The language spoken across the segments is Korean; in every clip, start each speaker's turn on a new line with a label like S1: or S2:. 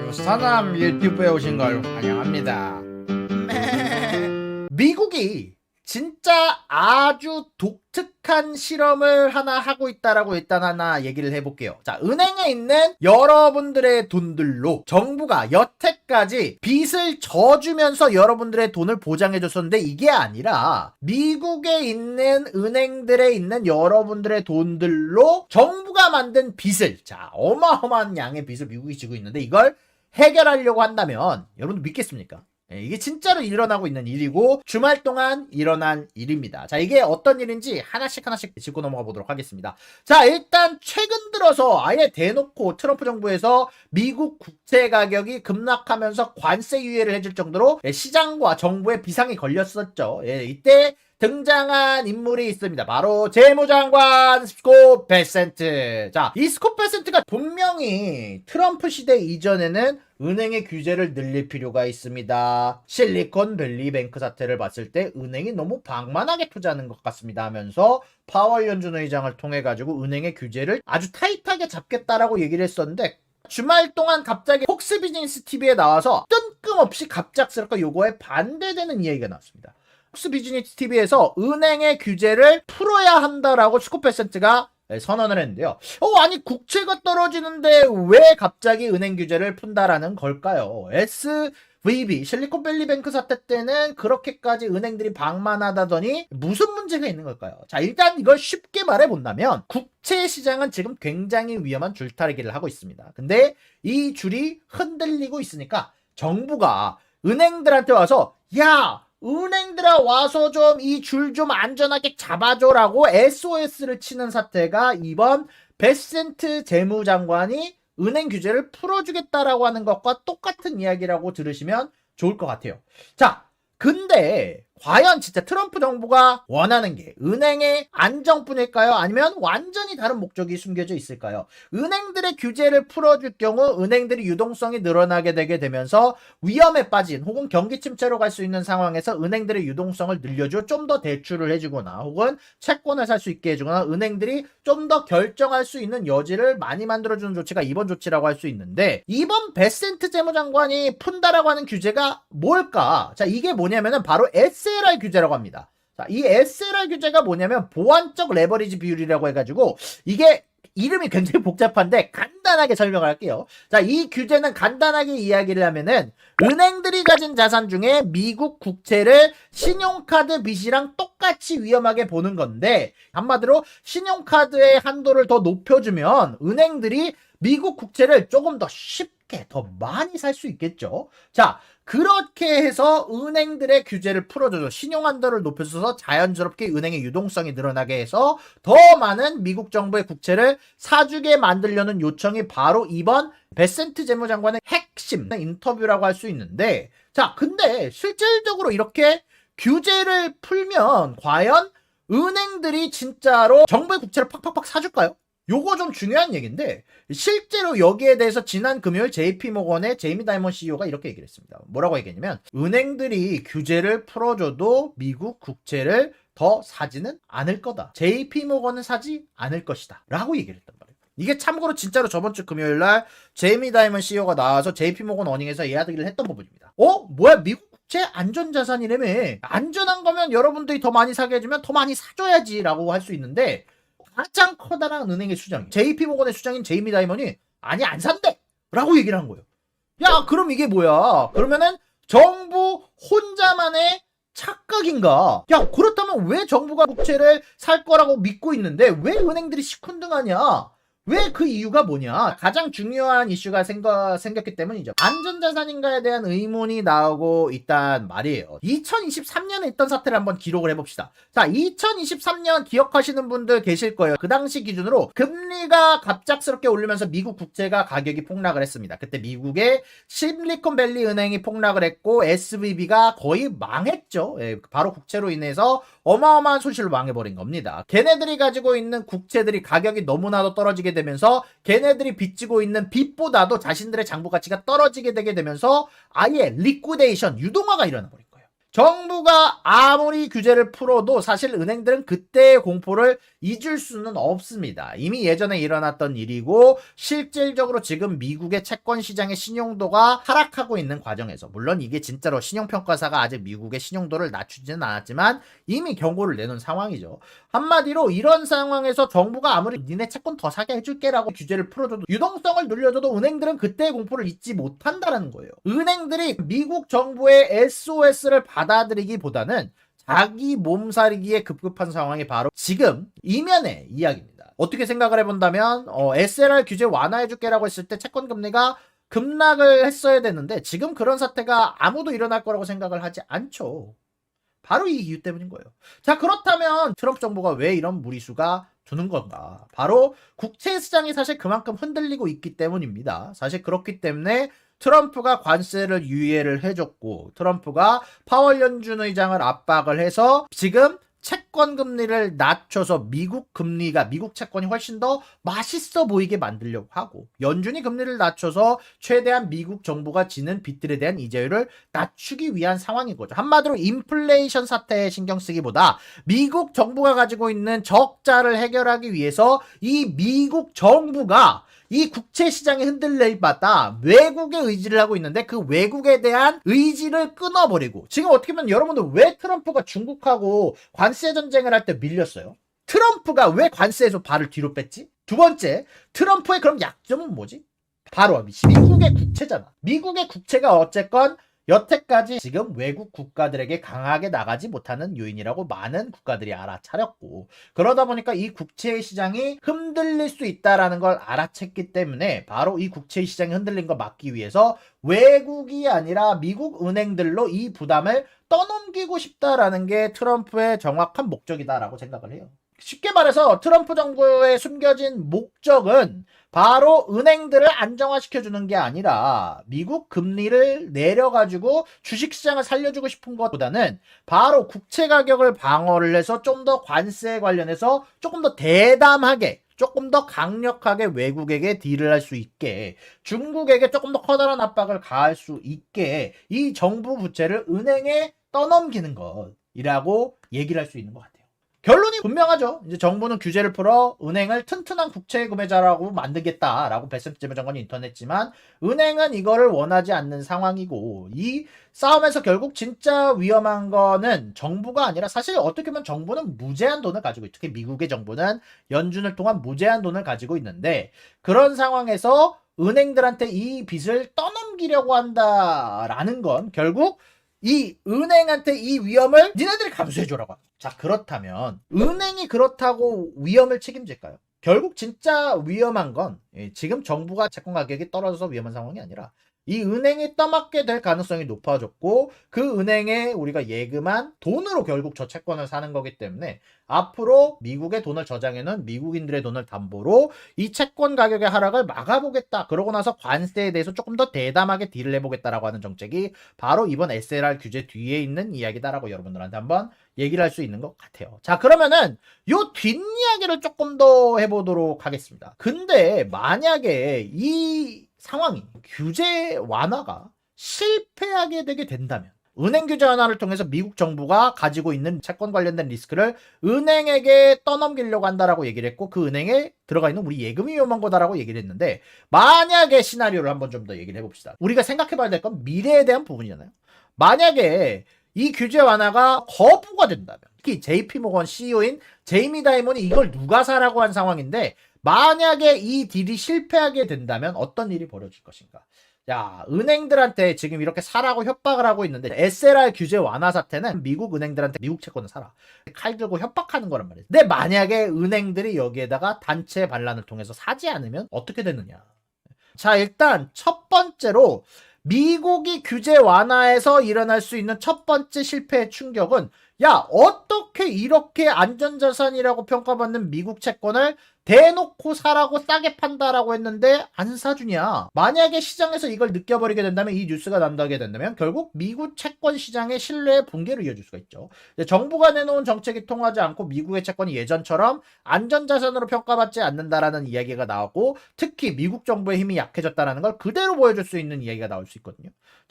S1: 유선암 유튜브에 오신 걸 환영합니다. 미국이 진짜 아주 독특한 실험을 하나 하고 있다라고 일단 하나 얘기를 해볼게요. 자, 은행에 있는 여러분들의 돈들로 정부가 여태까지 빚을 져주면서 여러분들의 돈을 보장해줬었는데 이게 아니라 미국에 있는 은행들에 있는 여러분들의 돈들로 정부가 만든 빚을, 자, 어마어마한 양의 빚을 미국이 지고 있는데 이걸 해결하려고 한다면 여러분들 믿겠습니까? 이게 진짜로 일어나고 있는 일이고 주말 동안 일어난 일입니다. 자, 이게 어떤 일인지 하나씩 짚고 넘어가 보도록 하겠습니다. 자, 일단 최근 들어서 아예 대놓고 트럼프 정부에서 미국 국채 가격이 급락하면서 관세 유예를 해줄 정도로 시장과 정부의 비상이 걸렸었죠. 이때 등장한 인물이 있습니다. 바로 재무장관 스콧 베센트. 자, 이 스콧 베센트가 분명히 트럼프 시대 이전에는 은행의 규제를 늘릴 필요가 있습니다. 실리콘밸리 뱅크 사태를 봤을 때 은행이 너무 방만하게 투자하는 것 같습니다 하면서 파월 연준 의장을 통해 가지고 은행의 규제를 아주 타이트하게 잡겠다라고 얘기를 했었는데 주말 동안 갑자기 폭스 비즈니스 TV에 나와서 뜬금없이 갑작스럽게 요거에 반대되는 이야기가 나왔습니다. 폭스 비즈니스 TV에서 은행의 규제를 풀어야 한다라고 스콧 베센트가 선언을 했는데요. 아니 국채가 떨어지는데 왜 갑자기 은행 규제를 푼다라는 걸까요? SVB 실리콘밸리 뱅크 사태 때는 그렇게까지 은행들이 방만하다더니 무슨 문제가 있는 걸까요? 자, 일단 이걸 쉽게 말해본다면 국채 시장은 지금 굉장히 위험한 줄타기를 하고 있습니다. 근데 이 줄이 흔들리고 있으니까 정부가 은행들한테 와서 야, 은행들아 와서 좀 이 줄 좀 안전하게 잡아줘라고 SOS를 치는 사태가 이번 베센트 재무장관이 은행 규제를 풀어주겠다라고 하는 것과 똑같은 이야기라고 들으시면 좋을 것 같아요. 자, 근데 과연 진짜 트럼프 정부가 원하는 게 은행의 안정뿐일까요? 아니면 완전히 다른 목적이 숨겨져 있을까요? 은행들의 규제를 풀어줄 경우 은행들이 유동성이 늘어나게 되게 되면서 위험에 빠진 혹은 경기 침체로 갈 수 있는 상황에서 은행들의 유동성을 늘려줘 좀 더 대출을 해주거나 혹은 채권을 살 수 있게 해주거나 은행들이 좀 더 결정할 수 있는 여지를 많이 만들어주는 조치가 이번 조치라고 할 수 있는데 이번 베센트 재무장관이 푼다라고 하는 규제가 뭘까? 자, 이게 뭐냐면은 바로 SLR 규제라고 합니다. 자, 이 SLR 규제가 뭐냐면 보완적 레버리지 비율이라고 해가지고 이게 이름이 굉장히 복잡한데 간단하게 설명을 할게요. 자, 이 규제는 간단하게 이야기를 하면은 은행들이 가진 자산 중에 미국 국채를 신용카드 빚이랑 똑같이 위험하게 보는 건데 한마디로 신용카드의 한도를 더 높여주면 은행들이 미국 국채를 조금 더 쉽게 더 많이 살 수 있겠죠. 자, 그렇게 해서 은행들의 규제를 풀어줘서 신용 한도를 높여줘서 자연스럽게 은행의 유동성이 늘어나게 해서 더 많은 미국 정부의 국채를 사주게 만들려는 요청이 바로 이번 베센트 재무장관의 핵심 인터뷰라고 할 수 있는데 자, 근데 실질적으로 이렇게 규제를 풀면 과연 은행들이 진짜로 정부의 국채를 팍팍팍 사줄까요? 요거 좀 중요한 얘기인데 실제로 여기에 대해서 지난 금요일 JP모건의 제이미 다이먼 CEO가 이렇게 얘기를 했습니다. 뭐라고 얘기했냐면 은행들이 규제를 풀어줘도 미국 국채를 더 사지는 않을 거다. JP모건은 사지 않을 것이다. 라고 얘기를 했단 말이에요. 이게 참고로 진짜로 저번 주 금요일날 제이미 다이먼 CEO가 나와서 JP모건 어닝에서 이야기를 했던 부분입니다. 뭐야 미국 국채 안전자산이라며. 안전한 거면 여러분들이 더 많이 사게 해주면 더 많이 사줘야지 라고 할 수 있는데 가장 커다란 은행의 수장, JP모건의 수장인 제이미 다이먼이 아니 안 산대! 라고 얘기를 한 거예요. 야, 그럼 이게 뭐야? 그러면은 정부 혼자만의 착각인가? 야, 그렇다면 왜 정부가 국채를 살 거라고 믿고 있는데 왜 은행들이 시큰둥하냐? 왜 그 이유가 뭐냐? 가장 중요한 이슈가 생겼기 때문이죠. 안전자산인가에 대한 의문이 나오고 있단 말이에요. 2023년에 있던 사태를 한번 기록을 해봅시다. 자, 2023년 기억하시는 분들 계실 거예요. 그 당시 기준으로 금리가 갑작스럽게 오르면서 미국 국채가 가격이 폭락을 했습니다. 그때 미국의 실리콘밸리 은행이 폭락을 했고 SVB가 거의 망했죠. 바로 국채로 인해서 어마어마한 손실로 망해버린 겁니다. 걔네들이 가지고 있는 국채들이 가격이 너무나도 떨어지게 되면서 걔네들이 빚지고 있는 빚보다도 자신들의 장부 가치가 떨어지게 되게 되면서 아예 리퀴데이션, 유동화가 일어나 버린 거예요. 정부가 아무리 규제를 풀어도 사실 은행들은 그때의 공포를 잊을 수는 없습니다. 이미 예전에 일어났던 일이고 실질적으로 지금 미국의 채권 시장의 신용도가 하락하고 있는 과정에서, 물론 이게 진짜로 신용평가사가 아직 미국의 신용도를 낮추지는 않았지만 이미 경고를 내놓은 상황이죠. 한마디로 이런 상황에서 정부가 아무리 니네 채권 더 사게 해줄게라고 규제를 풀어줘도, 유동성을 늘려줘도 은행들은 그때의 공포를 잊지 못한다라는 거예요. 은행들이 미국 정부의 SOS를 받아들이기보다는 자기 몸살이기에 급급한 상황이 바로 지금 이면의 이야기입니다. 어떻게 생각을 해본다면 SLR 규제 완화해줄게라고 했을 때 채권 금리가 급락을 했어야 되는데 지금 그런 사태가 아무도 일어날 거라고 생각을 하지 않죠. 바로 이 이유 때문인 거예요. 자, 그렇다면 트럼프 정부가 왜 이런 무리수가 두는 건가? 바로 국채 시장이 사실 그만큼 흔들리고 있기 때문입니다. 사실 그렇기 때문에 트럼프가 관세를 유예를 해줬고, 트럼프가 파월 연준 의장을 압박을 해서 지금 채권 금리를 낮춰서 미국 채권이 훨씬 더 맛있어 보이게 만들려고 하고, 연준이 금리를 낮춰서 최대한 미국 정부가 지는 빚들에 대한 이자율을 낮추기 위한 상황인 거죠. 한마디로 인플레이션 사태에 신경 쓰기보다 미국 정부가 가지고 있는 적자를 해결하기 위해서 이 미국 정부가 이 국채 시장이 흔들릴마다 외국의 의지를 하고 있는데 그 외국에 대한 의지를 끊어버리고, 지금 어떻게 보면 여러분들 왜 트럼프가 중국하고 관세 전쟁을 할 때 밀렸어요? 트럼프가 왜 관세에서 발을 뒤로 뺐지? 두 번째, 트럼프의 그럼 약점은 뭐지? 바로 미국의 국채잖아. 미국의 국채가 어쨌건 여태까지 지금 외국 국가들에게 강하게 나가지 못하는 요인이라고 많은 국가들이 알아차렸고, 그러다 보니까 이 국채 시장이 흔들릴 수 있다라는 걸 알아챘기 때문에 바로 이 국채 시장이 흔들린 걸 막기 위해서 외국이 아니라 미국 은행들로 이 부담을 떠넘기고 싶다라는 게 트럼프의 정확한 목적이다라고 생각을 해요. 쉽게 말해서 트럼프 정부의 숨겨진 목적은 바로 은행들을 안정화시켜주는 게 아니라 미국 금리를 내려가지고 주식시장을 살려주고 싶은 것보다는 바로 국채 가격을 방어를 해서 좀 더 관세 관련해서 조금 더 대담하게, 조금 더 강력하게 외국에게 딜을 할 수 있게, 중국에게 조금 더 커다란 압박을 가할 수 있게 이 정부 부채를 은행에 떠넘기는 것이라고 얘기를 할 수 있는 것 같아요. 결론이 분명하죠. 이제 정부는 규제를 풀어 은행을 튼튼한 국채 구매자라고 만들겠다라고 베스트 장관이 인터냈지만 은행은 이거를 원하지 않는 상황이고, 이 싸움에서 결국 진짜 위험한 거는 정부가 아니라, 사실 어떻게 보면 정부는 무제한 돈을 가지고 있고, 특히 미국의 정부는 연준을 통한 무제한 돈을 가지고 있는데, 그런 상황에서 은행들한테 이 빚을 떠넘기려고 한다라는 건 결국 이 은행한테 이 위험을 니네들이 감수해줘라고 합니다. 자, 그렇다면 은행이 그렇다고 위험을 책임질까요? 결국 진짜 위험한 건 지금 정부가 채권 가격이 떨어져서 위험한 상황이 아니라 이 은행이 떠맡게 될 가능성이 높아졌고, 그 은행에 우리가 예금한 돈으로 결국 저 채권을 사는 거기 때문에 앞으로 미국의 돈을 저장해놓은 미국인들의 돈을 담보로 이 채권 가격의 하락을 막아보겠다, 그러고 나서 관세에 대해서 조금 더 대담하게 딜을 해보겠다라고 하는 정책이 바로 이번 SLR 규제 뒤에 있는 이야기다라고 여러분들한테 한번 얘기를 할 수 있는 것 같아요. 자, 그러면은 요 뒷이야기를 조금 더 해보도록 하겠습니다. 근데 만약에 이 상황이 규제 완화가 실패하게 되게 된다면, 은행 규제 완화를 통해서 미국 정부가 가지고 있는 채권 관련된 리스크를 은행에게 떠넘기려고 한다라고 얘기를 했고, 그 은행에 들어가 있는 우리 예금이 위험한 거다라고 얘기를 했는데, 만약에 시나리오를 한번 좀 더 얘기를 해봅시다. 우리가 생각해봐야 될 건 미래에 대한 부분이잖아요. 만약에 이 규제 완화가 거부가 된다면, 특히 JP모건 CEO인 제이미 다이몬이 이걸 누가 사라고 한 상황인데, 만약에 이 딜이 실패하게 된다면 어떤 일이 벌어질 것인가? 야, 은행들한테 지금 이렇게 사라고 협박을 하고 있는데, SLR 규제 완화 사태는 미국 은행들한테 미국 채권을 사라, 칼 들고 협박하는 거란 말이에요. 근데 만약에 은행들이 여기에다가 단체 반란을 통해서 사지 않으면 어떻게 되느냐? 자, 일단 첫 번째로 미국이 규제 완화에서 일어날 수 있는 첫 번째 실패의 충격은, 야, 어떻게 이렇게 안전자산이라고 평가받는 미국 채권을 대놓고 사라고 싸게 판다라고 했는데 안 사주냐? 만약에 시장에서 이걸 느껴버리게 된다면, 이 뉴스가 난다게 된다면 결국 미국 채권 시장의 신뢰의 붕괴로 이어질 수가 있죠. 정부가 내놓은 정책이 통하지 않고 미국의 채권이 예전처럼 안전자산으로 평가받지 않는다라는 이야기가 나오고, 특히 미국 정부의 힘이 약해졌다는 걸 그대로 보여줄 수 있는 이야기가 나올 수 있거든요.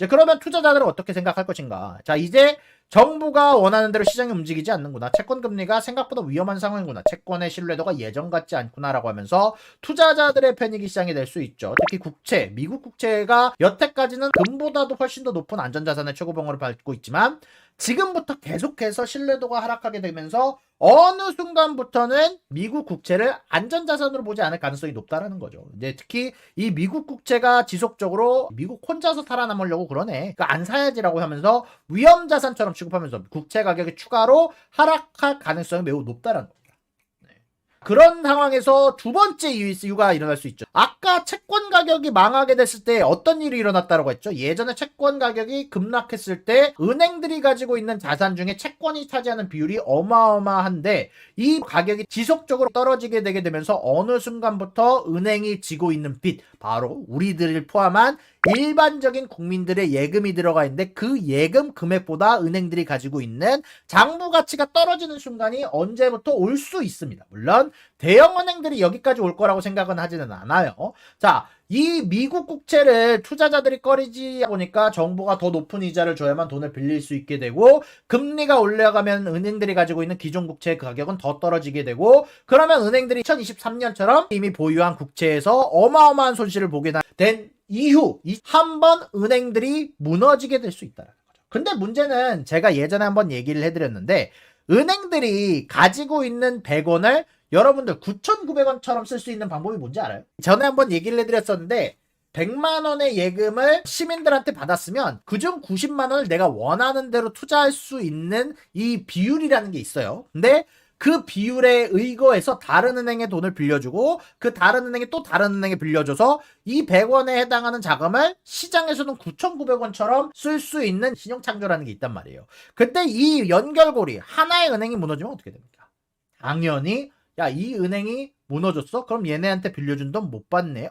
S1: 그러면 투자자들은 어떻게 생각할 것인가? 자, 이제 정부가 원하는 대로 시장이 움직이지 않는구나. 채권 금리가 생각보다 위험한 상황이구나. 채권의 신뢰도가 예전 같지 않구나라고 하면서 투자자들의 패닉이 시장이 될 수 있죠. 특히 국채, 미국 국채가 여태까지는 금보다도 훨씬 더 높은 안전자산의 최고봉으로 밟고 있지만 지금부터 계속해서 신뢰도가 하락하게 되면서 어느 순간부터는 미국 국채를 안전자산으로 보지 않을 가능성이 높다라는 거죠. 이제 특히 이 미국 국채가 지속적으로 미국 혼자서 살아남으려고 그러네. 그러니까 안 사야지라고 하면서 위험자산처럼 취급하면서 국채 가격이 추가로 하락할 가능성이 매우 높다라는 겁니다. 그런 상황에서 두 번째 이유가 일어날 수 있죠. 아까 채권 가격이 망하게 됐을 때 어떤 일이 일어났다고 했죠? 예전에 채권 가격이 급락했을 때 은행들이 가지고 있는 자산 중에 채권이 차지하는 비율이 어마어마한데 이 가격이 지속적으로 떨어지게 되게 되면서 어느 순간부터 은행이 지고 있는 빚, 바로 우리들을 포함한 일반적인 국민들의 예금이 들어가 있는데 그 예금 금액보다 은행들이 가지고 있는 장부 가치가 떨어지는 순간이 언제부터 올 수 있습니다. 물론 대형 은행들이 여기까지 올 거라고 생각은 하지는 않아요. 자, 이 미국 국채를 투자자들이 꺼리지 보니까 정부가 더 높은 이자를 줘야만 돈을 빌릴 수 있게 되고 금리가 올라가면 은행들이 가지고 있는 기존 국채의 가격은 더 떨어지게 되고 그러면 은행들이 2023년처럼 이미 보유한 국채에서 어마어마한 손실을 보게 된 이후 한번 은행들이 무너지게 될 수 있다는 거죠. 근데 문제는 제가 예전에 한번 얘기를 해드렸는데 은행들이 가지고 있는 100원을 여러분들 9,900원처럼 쓸 수 있는 방법이 뭔지 알아요? 전에 한번 얘기를 해드렸었는데 100만 원의 예금을 시민들한테 받았으면 그중 90만 원을 내가 원하는 대로 투자할 수 있는 이 비율이라는 게 있어요. 근데 그 비율에 의거해서 다른 은행에 돈을 빌려주고 그 다른 은행이 또 다른 은행에 빌려줘서 이 100원에 해당하는 자금을 시장에서는 9,900원처럼 쓸 수 있는 신용창조라는 게 있단 말이에요. 근데 이 연결고리 하나의 은행이 무너지면 어떻게 됩니까? 당연히 야, 이 은행이 무너졌어? 그럼 얘네한테 빌려준 돈 못 받네.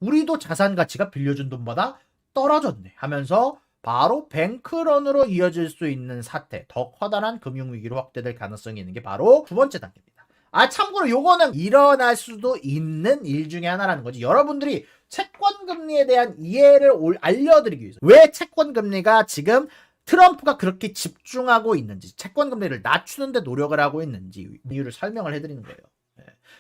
S1: 우리도 자산 가치가 빌려준 돈보다 떨어졌네 하면서 바로 뱅크런으로 이어질 수 있는 사태, 더 커다란 금융위기로 확대될 가능성이 있는 게 바로 두 번째 단계입니다. 참고로 요거는 일어날 수도 있는 일 중에 하나라는 거지. 여러분들이 채권금리에 대한 이해를 알려드리기 위해서 왜 채권금리가 지금 트럼프가 그렇게 집중하고 있는지, 채권금리를 낮추는데 노력을 하고 있는지 이유를 설명을 해드리는 거예요.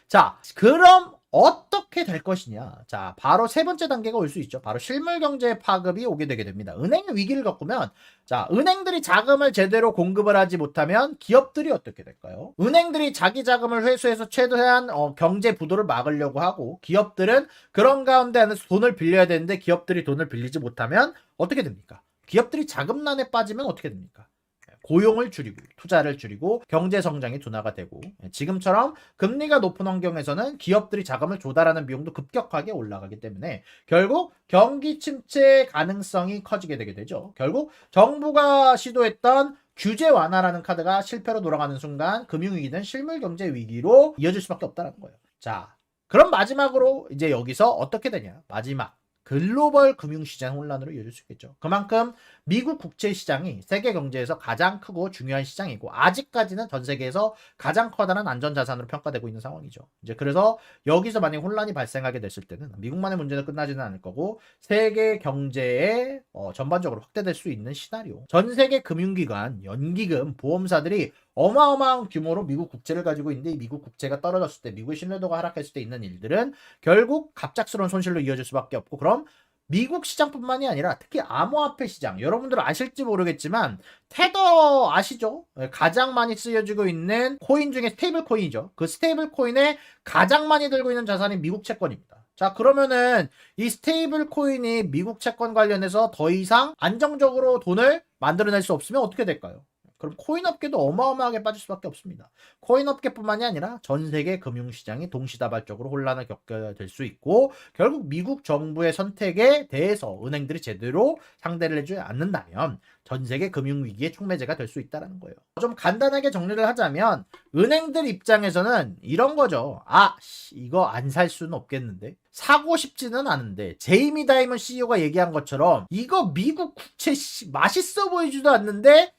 S1: 자, 그럼 어떻게 될 것이냐. 자, 바로 세 번째 단계가 올 수 있죠. 바로 실물경제 파급이 오게 되게 됩니다. 은행의 위기를 겪으면, 자, 은행들이 자금을 제대로 공급을 하지 못하면 기업들이 어떻게 될까요? 은행들이 자기 자금을 회수해서 최대한 경제 부도를 막으려고 하고 기업들은 그런 가운데 안에서 돈을 빌려야 되는데 기업들이 돈을 빌리지 못하면 어떻게 됩니까? 기업들이 자금난에 빠지면 어떻게 됩니까? 고용을 줄이고 투자를 줄이고 경제 성장이 둔화가 되고 지금처럼 금리가 높은 환경에서는 기업들이 자금을 조달하는 비용도 급격하게 올라가기 때문에 결국 경기 침체 가능성이 커지게 되게 되죠. 결국 정부가 시도했던 규제 완화라는 카드가 실패로 돌아가는 순간 금융위기는 실물경제 위기로 이어질 수밖에 없다는 거예요. 자, 그럼 마지막으로 이제 여기서 어떻게 되냐? 마지막 글로벌 금융시장 혼란으로 이어질 수 있겠죠. 그만큼 미국 국채 시장이 세계 경제에서 가장 크고 중요한 시장이고 아직까지는 전 세계에서 가장 커다란 안전자산으로 평가되고 있는 상황이죠. 이제 그래서 여기서 만약 혼란이 발생하게 됐을 때는 미국만의 문제는 끝나지는 않을 거고 세계 경제에 전반적으로 확대될 수 있는 시나리오. 전 세계 금융기관, 연기금, 보험사들이 어마어마한 규모로 미국 국채를 가지고 있는데 이 미국 국채가 떨어졌을 때 미국의 신뢰도가 하락했을 때 있는 일들은 결국 갑작스러운 손실로 이어질 수밖에 없고 그럼 미국 시장뿐만이 아니라 특히 암호화폐 시장 여러분들 아실지 모르겠지만 테더 아시죠? 가장 많이 쓰여지고 있는 코인 중에 스테이블 코인이죠. 그 스테이블 코인에 가장 많이 들고 있는 자산이 미국 채권입니다. 자, 그러면은 이 스테이블 코인이 미국 채권 관련해서 더 이상 안정적으로 돈을 만들어낼 수 없으면 어떻게 될까요? 그럼 코인업계도 어마어마하게 빠질 수밖에 없습니다. 코인업계뿐만이 아니라 전 세계 금융시장이 동시다발적으로 혼란을 겪게 될 수 있고 결국 미국 정부의 선택에 대해서 은행들이 제대로 상대를 해주지 않는다면 전 세계 금융위기의 촉매제가 될 수 있다는 거예요. 좀 간단하게 정리를 하자면 은행들 입장에서는 이런 거죠. 이거 안 살 수는 없겠는데 사고 싶지는 않은데 제이미 다이먼 CEO가 얘기한 것처럼 이거 미국 국채 맛있어 보이지도 않는데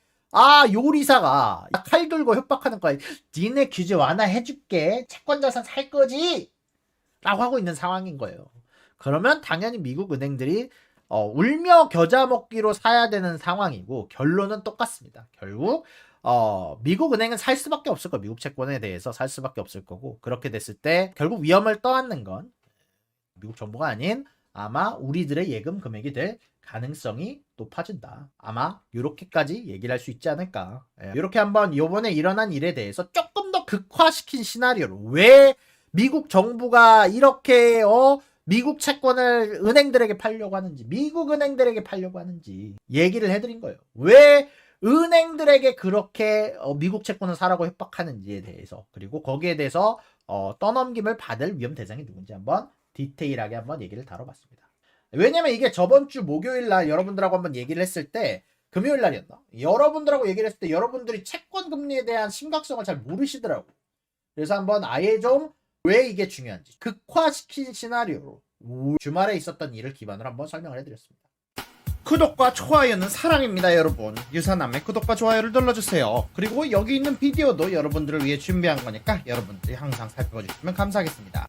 S1: 요리사가 칼 들고 협박하는 거야. 니네 규제 완화해줄게. 채권자산 살 거지? 라고 하고 있는 상황인 거예요. 그러면 당연히 미국 은행들이 울며 겨자 먹기로 사야 되는 상황이고 결론은 똑같습니다. 결국 미국 은행은 살 수밖에 없을 거고 미국 채권에 대해서 살 수밖에 없을 거고 그렇게 됐을 때 결국 위험을 떠안는 건 미국 정부가 아닌 아마 우리들의 예금 금액이 될 가능성이 높아진다. 아마 이렇게까지 얘기를 할 수 있지 않을까. 이렇게 한번 이번에 일어난 일에 대해서 조금 더 극화시킨 시나리오로 왜 미국 정부가 이렇게 미국 채권을 은행들에게 팔려고 하는지 미국 은행들에게 팔려고 하는지 얘기를 해드린 거예요. 왜 은행들에게 그렇게 미국 채권을 사라고 협박하는지에 대해서 그리고 거기에 대해서 떠넘김을 받을 위험 대상이 누군지 한번 디테일하게 한번 얘기를 다뤄봤습니다. 왜냐면 이게 저번 주 목요일 날 여러분들하고 한번 얘기를 했을 때 금요일 날이었나? 여러분들하고 얘기를 했을 때 여러분들이 채권 금리에 대한 심각성을 잘 모르시더라고. 그래서 한번 아예 좀 왜 이게 중요한지 극화시킨 시나리오로 주말에 있었던 일을 기반으로 한번 설명을 해드렸습니다. 구독과 좋아요는 사랑입니다, 여러분. 유사남의 구독과 좋아요를 눌러주세요. 그리고 여기 있는 비디오도 여러분들을 위해 준비한 거니까 여러분들이 항상 살펴봐 주시면 감사하겠습니다.